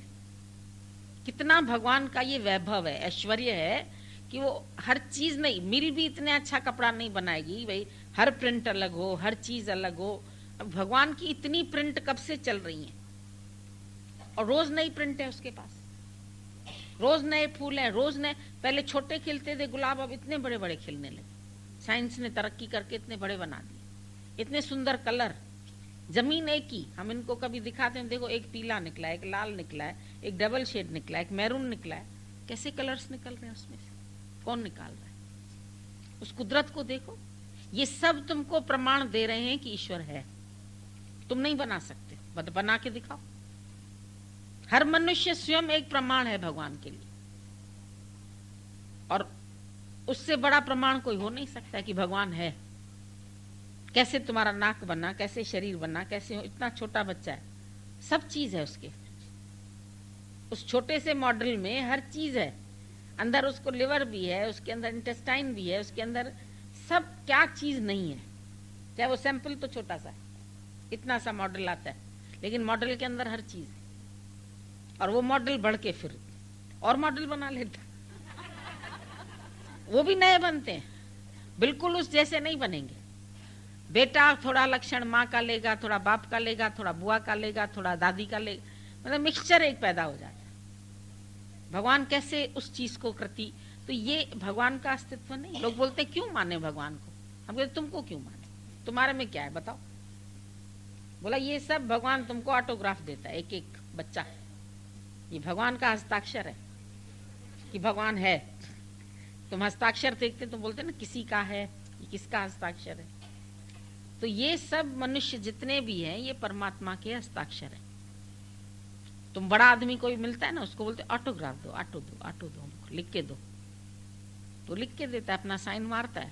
कितना भगवान का ये वैभव है, ऐश्वर्य है कि वो हर चीज नहीं, मिल भी इतने अच्छा कपड़ा नहीं बनाएगी भाई, हर प्रिंट अलग हो, हर चीज अलग हो। अब भगवान की इतनी प्रिंट कब से चल रही है, और रोज नई प्रिंट है उसके पास, रोज नए फूल हैं, रोज नए। पहले छोटे खिलते थे गुलाब, अब इतने बड़े बड़े खिलने लगे। साइंस ने तरक्की करके इतने बड़े बना दिए, इतने सुंदर कलर। जमीन एक ही, हम इनको कभी दिखाते हैं, देखो एक पीला निकला है, एक लाल निकला है, एक डबल शेड निकला है, एक मैरून निकला है। कैसे कलर्स निकल रहे हैं उसमें से, कौन निकाल रहा है? उस कुदरत को देखो। ये सब तुमको प्रमाण दे रहे हैं कि ईश्वर है। तुम नहीं बना सकते, बना के दिखाओ। हर मनुष्य स्वयं एक प्रमाण है भगवान के लिए, और उससे बड़ा प्रमाण कोई हो नहीं सकता कि भगवान है। कैसे तुम्हारा नाक बना, कैसे शरीर बना, कैसे इतना छोटा बच्चा है, सब चीज है उसके। उस छोटे से मॉडल में हर चीज है। अंदर उसको लिवर भी है, उसके अंदर इंटेस्टाइन भी है, उसके अंदर सब, क्या चीज नहीं है। चाहे वो सैंपल तो छोटा सा है, इतना सा मॉडल आता है, लेकिन मॉडल के अंदर हर चीज है। और वो मॉडल बढ़ के फिर और मॉडल बना लेता, वो भी नए बनते हैं, बिल्कुल उस जैसे नहीं बनेंगे। बेटा थोड़ा लक्षण माँ का लेगा, थोड़ा बाप का लेगा, थोड़ा बुआ का लेगा, थोड़ा दादी का लेगा, मतलब मिक्सचर एक पैदा हो जाता है। भगवान कैसे उस चीज को कृति, तो ये भगवान का अस्तित्व नहीं। लोग बोलते क्यों माने भगवान को, हम कहते तुमको क्यों माने, तुम्हारे में क्या है बताओ। बोला ये सब भगवान तुमको ऑटोग्राफ देता है, एक एक बच्चा, ये भगवान का हस्ताक्षर है कि भगवान है। तुम हस्ताक्षर देखते तो बोलते ना किसी का है, ये किसका हस्ताक्षर है। तो ये सब मनुष्य जितने भी हैं ये परमात्मा के हस्ताक्षर है। तुम बड़ा आदमी कोई मिलता है ना, उसको बोलते ऑटोग्राफ दो, ऑटो दो, ऑटो दो, लिख के दो, तो लिख के देता है, अपना साइन मारता है।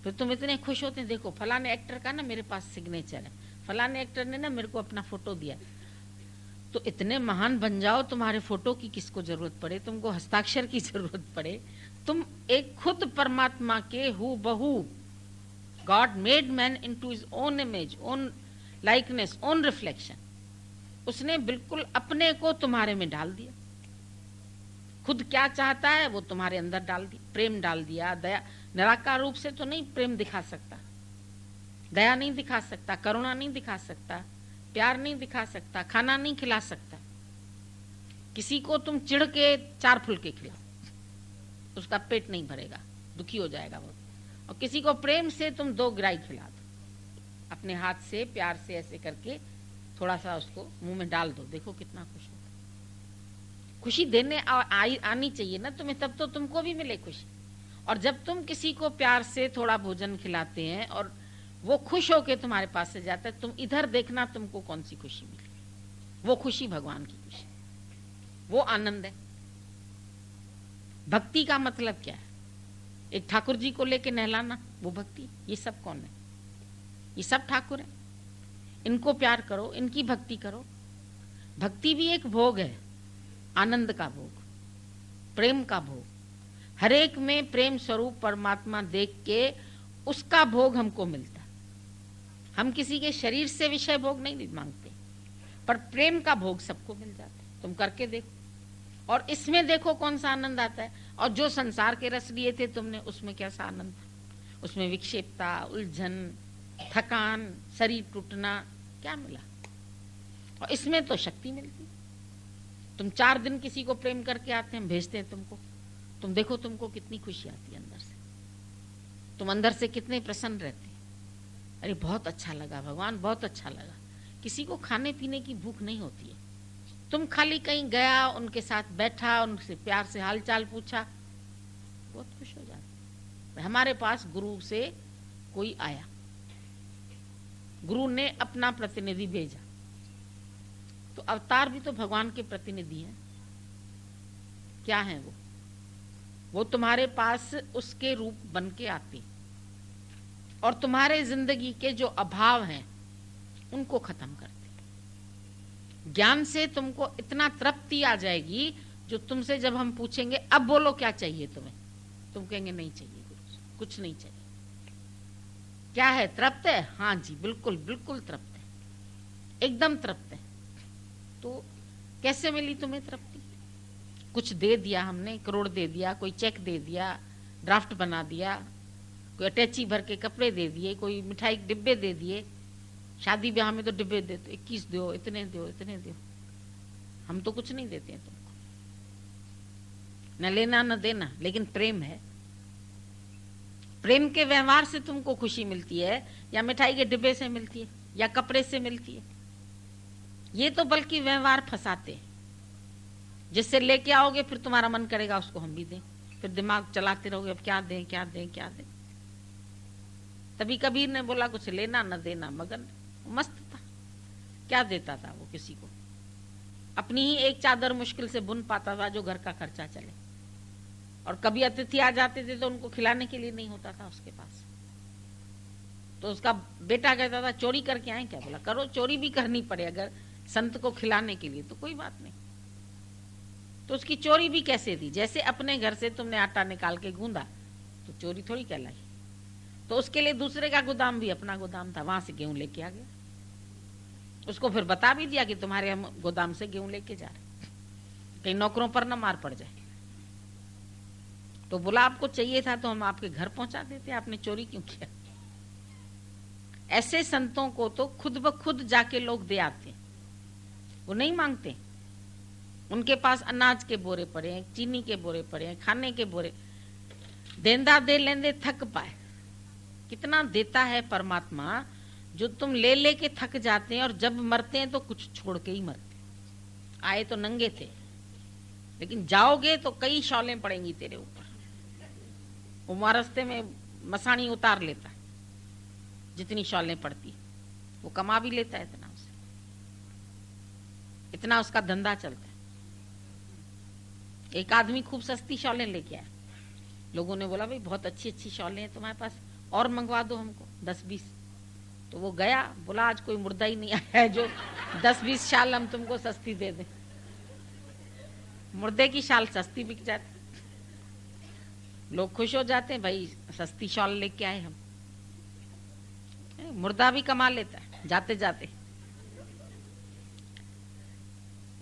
फिर तुम इतने खुश होते हैं, देखो फलाने एक्टर का ना मेरे पास सिग्नेचर है, फलाने एक्टर ने ना मेरे को अपना फोटो दिया। तो इतने महान बन जाओ, तुम्हारे फोटो की किसको जरूरत पड़े, तुमको हस्ताक्षर की जरूरत पड़े। तुम एक खुद परमात्मा के हु बहू, God made man into his own image, own likeness, own reflection. उसने बिल्कुल अपने को तुम्हारे में डाल दिया। खुद क्या चाहता है वो तुम्हारे अंदर डाल दिया, प्रेम डाल दिया, दया। निराकार रूप से तो नहीं प्रेम दिखा सकता, दया नहीं दिखा सकता, करुणा नहीं दिखा सकता, प्यार नहीं दिखा सकता, खाना नहीं खिला सकता। किसी को तुम चिढ़ के 4 फुलके खिलाओ, उसका पेट नहीं भरेगा, दुखी हो जाएगा वो। और किसी को प्रेम से तुम 2 गिराई खिला दो, अपने हाथ से प्यार से ऐसे करके थोड़ा सा उसको मुंह में डाल दो, देखो कितना खुश होगा। खुशी देने आनी चाहिए ना तुम्हें, तब तो तुमको भी मिले खुशी। और जब तुम किसी को प्यार से थोड़ा भोजन खिलाते हैं और वो खुश होके तुम्हारे पास से जाता है, तुम इधर देखना तुमको कौन सी खुशी मिली। वो खुशी भगवान की खुशी, वो आनंद है। भक्ति का मतलब क्या है? एक ठाकुर जी को लेके नहलाना, वो भक्ति। ये सब कौन है? ये सब ठाकुर है। इनको प्यार करो, इनकी भक्ति करो। भक्ति भी एक भोग है, आनंद का भोग, प्रेम का भोग। हरेक में प्रेम स्वरूप परमात्मा देख के उसका भोग हमको मिलता है। हम किसी के शरीर से विषय भोग नहीं मांगते, पर प्रेम का भोग सबको मिल जाता है। तुम करके देखो और इसमें देखो कौन सा आनंद आता है। और जो संसार के रस लिए थे तुमने, उसमें कैसा आनंद था? उसमें विक्षेपता, उलझन, थकान, शरीर टूटना, क्या मिला? और इसमें तो शक्ति मिलती। तुम 4 दिन किसी को प्रेम करके आते हैं, भेजते हैं तुमको, तुम देखो तुमको कितनी खुशी आती है अंदर से, तुम अंदर से कितने प्रसन्न रहते हैं। अरे बहुत अच्छा लगा भगवान, बहुत अच्छा लगा। किसी को खाने पीने की भूख नहीं होती है। तुम खाली कहीं गया, उनके साथ बैठा, उनसे प्यार से हालचाल पूछा, बहुत खुश हो जाते। हमारे पास गुरु से कोई आया, गुरु ने अपना प्रतिनिधि भेजा, तो अवतार भी तो भगवान के प्रतिनिधि हैं। क्या है वो तुम्हारे पास उसके रूप बन के आते और तुम्हारे जिंदगी के जो अभाव हैं उनको खत्म करते। ज्ञान से तुमको इतना तृप्ति आ जाएगी, जो तुमसे जब हम पूछेंगे अब बोलो क्या चाहिए तुम्हें, तुम कहेंगे नहीं चाहिए गुरु, कुछ नहीं चाहिए। क्या है? तृप्त है? हाँ जी, बिल्कुल बिल्कुल तृप्त है, एकदम तृप्त है। तो कैसे मिली तुम्हें तृप्ति? कुछ दे दिया हमने, करोड़ दे दिया, कोई चेक दे दिया, ड्राफ्ट बना दिया, कोई अटैची भर के कपड़े दे दिए, कोई मिठाई के डिब्बे दे दिए। शादी ब्याह में तो डिब्बे देते, 21 दो, इतने दो, इतने दो। हम तो कुछ नहीं देते हैं तुमको, न लेना न देना, लेकिन प्रेम है। प्रेम के व्यवहार से तुमको खुशी मिलती है, या मिठाई के डिब्बे से मिलती है, या कपड़े से मिलती है? ये तो बल्कि व्यवहार फंसाते हैं। जिससे लेके आओगे फिर तुम्हारा मन करेगा उसको हम भी दें, फिर दिमाग चलाते रहोगे, अब क्या दें क्या दें क्या दें। तभी कबीर ने बोला कुछ लेना न देना मगन। मस्त था, क्या देता था वो किसी को? अपनी ही एक चादर मुश्किल से बुन पाता था जो घर का खर्चा चले। और कभी अतिथि आ जाते थे तो उनको खिलाने के लिए नहीं होता था उसके पास, तो उसका बेटा कहता था चोरी करके आए क्या? बोला करो, चोरी भी करनी पड़े अगर संत को खिलाने के लिए तो कोई बात नहीं। तो उसकी चोरी भी कैसे थी? जैसे अपने घर से तुमने आटा निकाल के गूंदा तो चोरी थोड़ी कहलाई। तो उसके लिए दूसरे का गोदाम भी अपना गोदाम था, वहां से गेहूं लेके आ गया। उसको फिर बता भी दिया कि तुम्हारे हम गोदाम से गेहूं लेके जा रहे, कहीं नौकरों पर न मार पड़ जाए। तो बोला आपको चाहिए था तो हम आपके घर पहुंचा देते, आपने चोरी क्यों किया? ऐसे संतों को तो खुद ब खुद जाके लोग दे आते, वो नहीं मांगते। उनके पास अनाज के बोरे पड़े हैं, चीनी के बोरे पड़े हैं, खाने के बोरे। देंदा दे लेंदे थक पाए। कितना देता है परमात्मा, जो तुम ले लेके थक जाते हैं और जब मरते हैं तो कुछ छोड़ के ही मरते। आए तो नंगे थे, लेकिन जाओगे तो कई शौलें पड़ेंगी तेरे ऊपर। वो रास्ते में मसाणी उतार लेता है, जितनी शौलें पड़ती वो कमा भी लेता है इतना, उसे इतना उसका धंधा चलता है। एक आदमी खूब सस्ती शौलें लेके आया, लोगों ने बोला भाई बहुत अच्छी अच्छी शौलें हैं तुम्हारे पास, और मंगवा दो हमको 10-20। तो वो गया, बोला आज कोई मुर्दा ही नहीं आया है जो 10-20 शाल हम तुमको सस्ती दे दें। मुर्दे की शाल सस्ती बिक जाती, लोग खुश हो जाते हैं, भाई सस्ती शॉल लेके आए हम। मुर्दा भी कमा लेता है जाते जाते,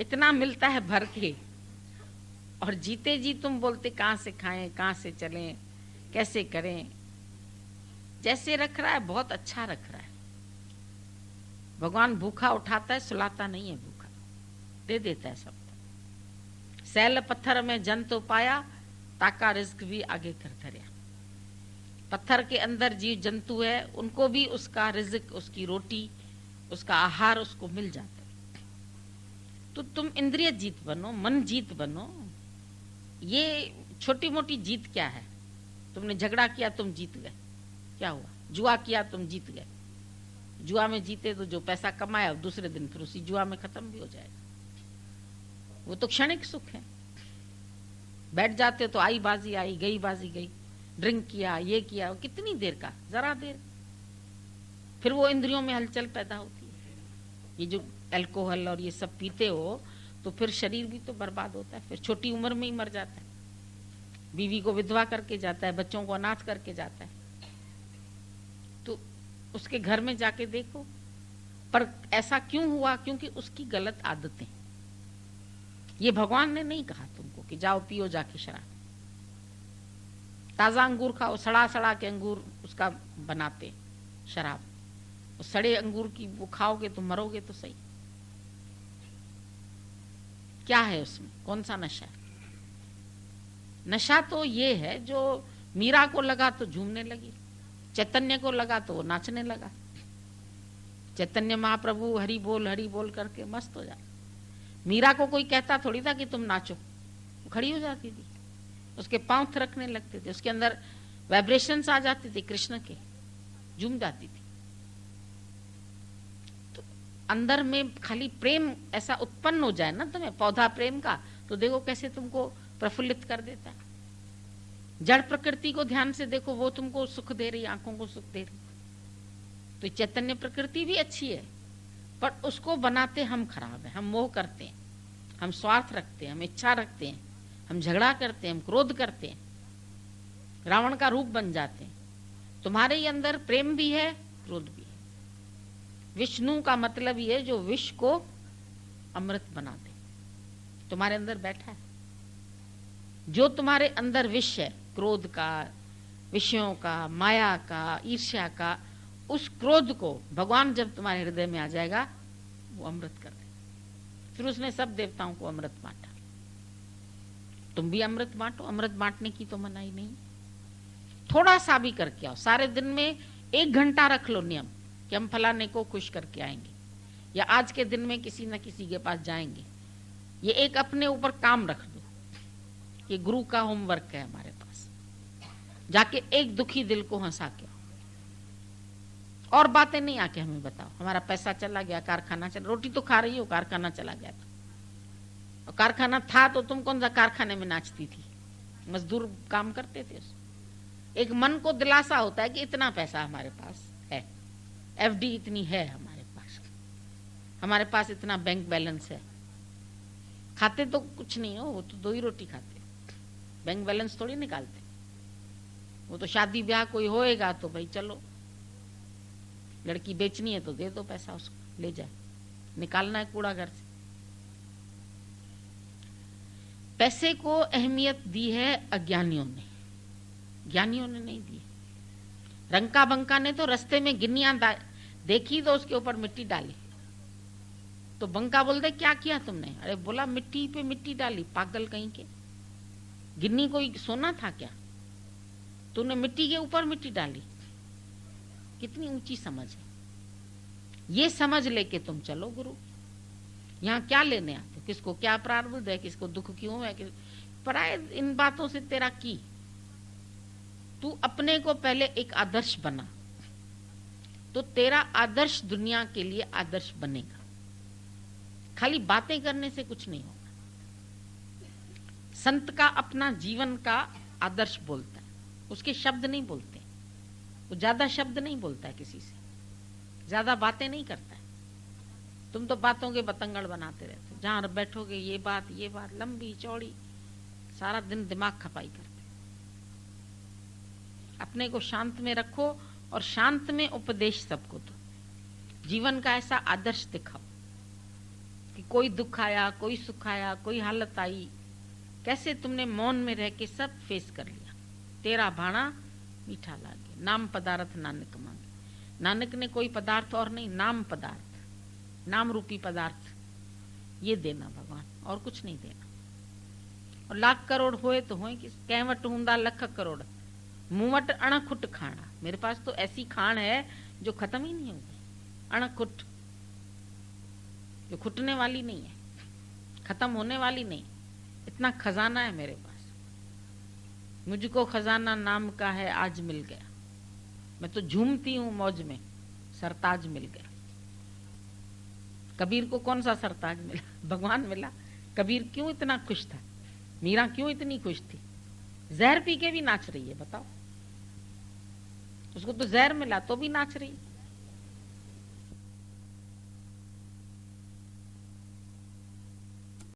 इतना मिलता है भर के। और जीते जी तुम बोलते कहां से खाएं, कहां से चलें, कैसे करें। जैसे रख रहा है बहुत अच्छा रख रहा है। भगवान भूखा उठाता है, सुलाता नहीं है, भूखा दे देता है सब। सैल पत्थर में जन तो पाया, ताका रिज्क भी आगे कर धरिया। पत्थर के अंदर जीव जंतु है, उनको भी उसका रिज्क, उसकी रोटी, उसका आहार उसको मिल जाता है। तो तुम इंद्रिय जीत बनो, मन जीत बनो। ये छोटी मोटी जीत क्या है? तुमने झगड़ा किया, तुम जीत गए, क्या हुआ? जुआ किया, तुम जीत गए। जुआ में जीते तो जो पैसा कमाया दूसरे दिन फिर उसी जुआ में खत्म भी हो जाएगा। वो तो क्षणिक सुख है। बैठ जाते तो आई बाजी आई, गई बाजी गई, ड्रिंक किया, ये किया, कितनी देर का, जरा देर, फिर वो इंद्रियों में हलचल पैदा होती है। ये जो अल्कोहल और ये सब पीते हो तो फिर शरीर भी तो बर्बाद होता है, फिर छोटी उम्र में ही मर जाता है, बीवी को विधवा करके जाता है, बच्चों को अनाथ करके जाता है। तो उसके घर में जाके देखो। पर ऐसा क्यों हुआ? क्योंकि उसकी गलत आदतें। ये भगवान ने नहीं कहा तुमको कि जाओ पियो जाके शराब। ताजा अंगूर खाओ, सड़ा सड़ा के अंगूर उसका बनाते शराब, सड़े अंगूर की वो खाओगे तो मरोगे तो सही। क्या है उसमें? कौन सा नशा है? नशा तो ये है जो मीरा को लगा तो झूमने लगी, चैतन्य को लगा तो वो नाचने लगा। चैतन्य महाप्रभु हरि बोल करके मस्त हो जाए। मीरा को कोई कहता थोड़ी था कि तुम नाचो, वो खड़ी हो जाती थी, उसके पांव थिरकने लगते थे, उसके अंदर वाइब्रेशंस आ जाते थे कृष्ण के, झूम जाती थी। तो अंदर में खाली प्रेम ऐसा उत्पन्न हो जाए ना तुम्हें, पौधा प्रेम का, तो देखो कैसे तुमको प्रफुल्लित कर देता है। जड़ प्रकृति को ध्यान से देखो, वो तुमको सुख दे रही, आंखों को सुख दे रही। तो चैतन्य प्रकृति भी अच्छी है, पर उसको बनाते हम खराब है। हम मोह करते हैं, हम स्वार्थ रखते हैं, हम इच्छा रखते हैं, हम झगड़ा करते हैं, हम क्रोध करते हैं, रावण का रूप बन जाते हैं। तुम्हारे ही अंदर प्रेम भी है, क्रोध भी है। विष्णु का मतलब ये जो विष को अमृत बना दे, तुम्हारे अंदर बैठा है। जो तुम्हारे अंदर विष है, क्रोध का, विषयों का, माया का, ईर्ष्या का, उस क्रोध को भगवान जब तुम्हारे हृदय में आ जाएगा वो अमृत कर दे। फिर उसने सब देवताओं को अमृत बांटा। तुम भी अमृत बांटो, अमृत बांटने की तो मनाही नहीं। थोड़ा सा भी करके आओ, सारे दिन में 1 घंटा रख लो नियम कि हम फलाने को खुश करके आएंगे, या आज के दिन में किसी न किसी के पास जाएंगे। ये एक अपने ऊपर काम रख दो, ये गुरु का होमवर्क है हमारे पास। जाके एक दुखी दिल को हंसा के, और बातें नहीं आके हमें बताओ हमारा पैसा चला गया, कारखाना चला, रोटी तो खा रही हो, कारखाना चला गया था। और कारखाना था तो तुम कौन सा कारखाने में नाचती थी? मजदूर काम करते थे। एक मन को दिलासा होता है कि इतना पैसा हमारे पास है, एफडी इतनी है हमारे पास इतना बैंक बैलेंस है। खाते तो कुछ नहीं हो, वो तो 2 ही रोटी खाते, बैंक बैलेंस थोड़ी निकालते। वो तो शादी ब्याह कोई होएगा तो भाई चलो, लड़की बेचनी है तो दे दो पैसा उसको, ले जाए, निकालना है कूड़ा घर से। पैसे को अहमियत दी है अज्ञानियों ने, ज्ञानियों ने नहीं दी। रंका बंका ने तो रास्ते में गिन्नियां देखी तो उसके ऊपर मिट्टी डाली, तो बंका बोलते क्या किया तुमने? अरे बोला मिट्टी पे मिट्टी डाली, पागल कहीं के। गिन्नी कोई सोना था क्या? तूने मिट्टी के ऊपर मिट्टी डाली। कितनी ऊंची समझ है। ये समझ लेके तुम चलो गुरु। यहाँ क्या लेने आते हो? किसको क्या प्रारब्ध है, किसको दुख क्यों है, पराए इन बातों से तेरा की। तू अपने को पहले एक आदर्श बना, तो तेरा आदर्श दुनिया के लिए आदर्श बनेगा। खाली बातें करने से कुछ नहीं होगा। संत का अपना जीवन का आदर्श बोलता है, उसके शब्द नहीं बोलते। वो ज्यादा शब्द नहीं बोलता है किसी से, ज्यादा बातें नहीं करता है। तुम तो बातों के बतंगड़ बनाते रहते हो, जहां बैठोगे ये बात लंबी चौड़ी, सारा दिन दिमाग खपाई करते। अपने को शांत में रखो और शांत में उपदेश सबको दो। जीवन का ऐसा आदर्श दिखाओ कि कोई दुख आया, कोई सुख आया, कोई हालत आई, कैसे तुमने मौन में रह के सब फेस कर लिया। तेरा भाणा मीठा लागे, नाम पदार्थ नानक मांगे। नानक ने कोई पदार्थ और नहीं, नाम पदार्थ, नाम रूपी पदार्थ ये देना भगवान, और कुछ नहीं देना। और लाख करोड़ होए तो होए कि कहवट हुंदा लख करोड़, मुंवट अणखुट खाना। मेरे पास तो ऐसी खान है जो खत्म ही नहीं होगी, अणखुट, जो खुटने वाली नहीं है। खत्म होने वाली नहीं, इतना खजाना है मेरे पास। मुझको खजाना नाम का है आज मिल गया, मैं तो झूमती हूं मौज में, सरताज मिल गया। कबीर को कौन सा सरताज मिला? भगवान मिला। कबीर क्यों इतना खुश था? मीरा क्यों इतनी खुश थी? जहर पी के भी नाच रही है, बताओ। उसको तो जहर मिला तो भी नाच रही।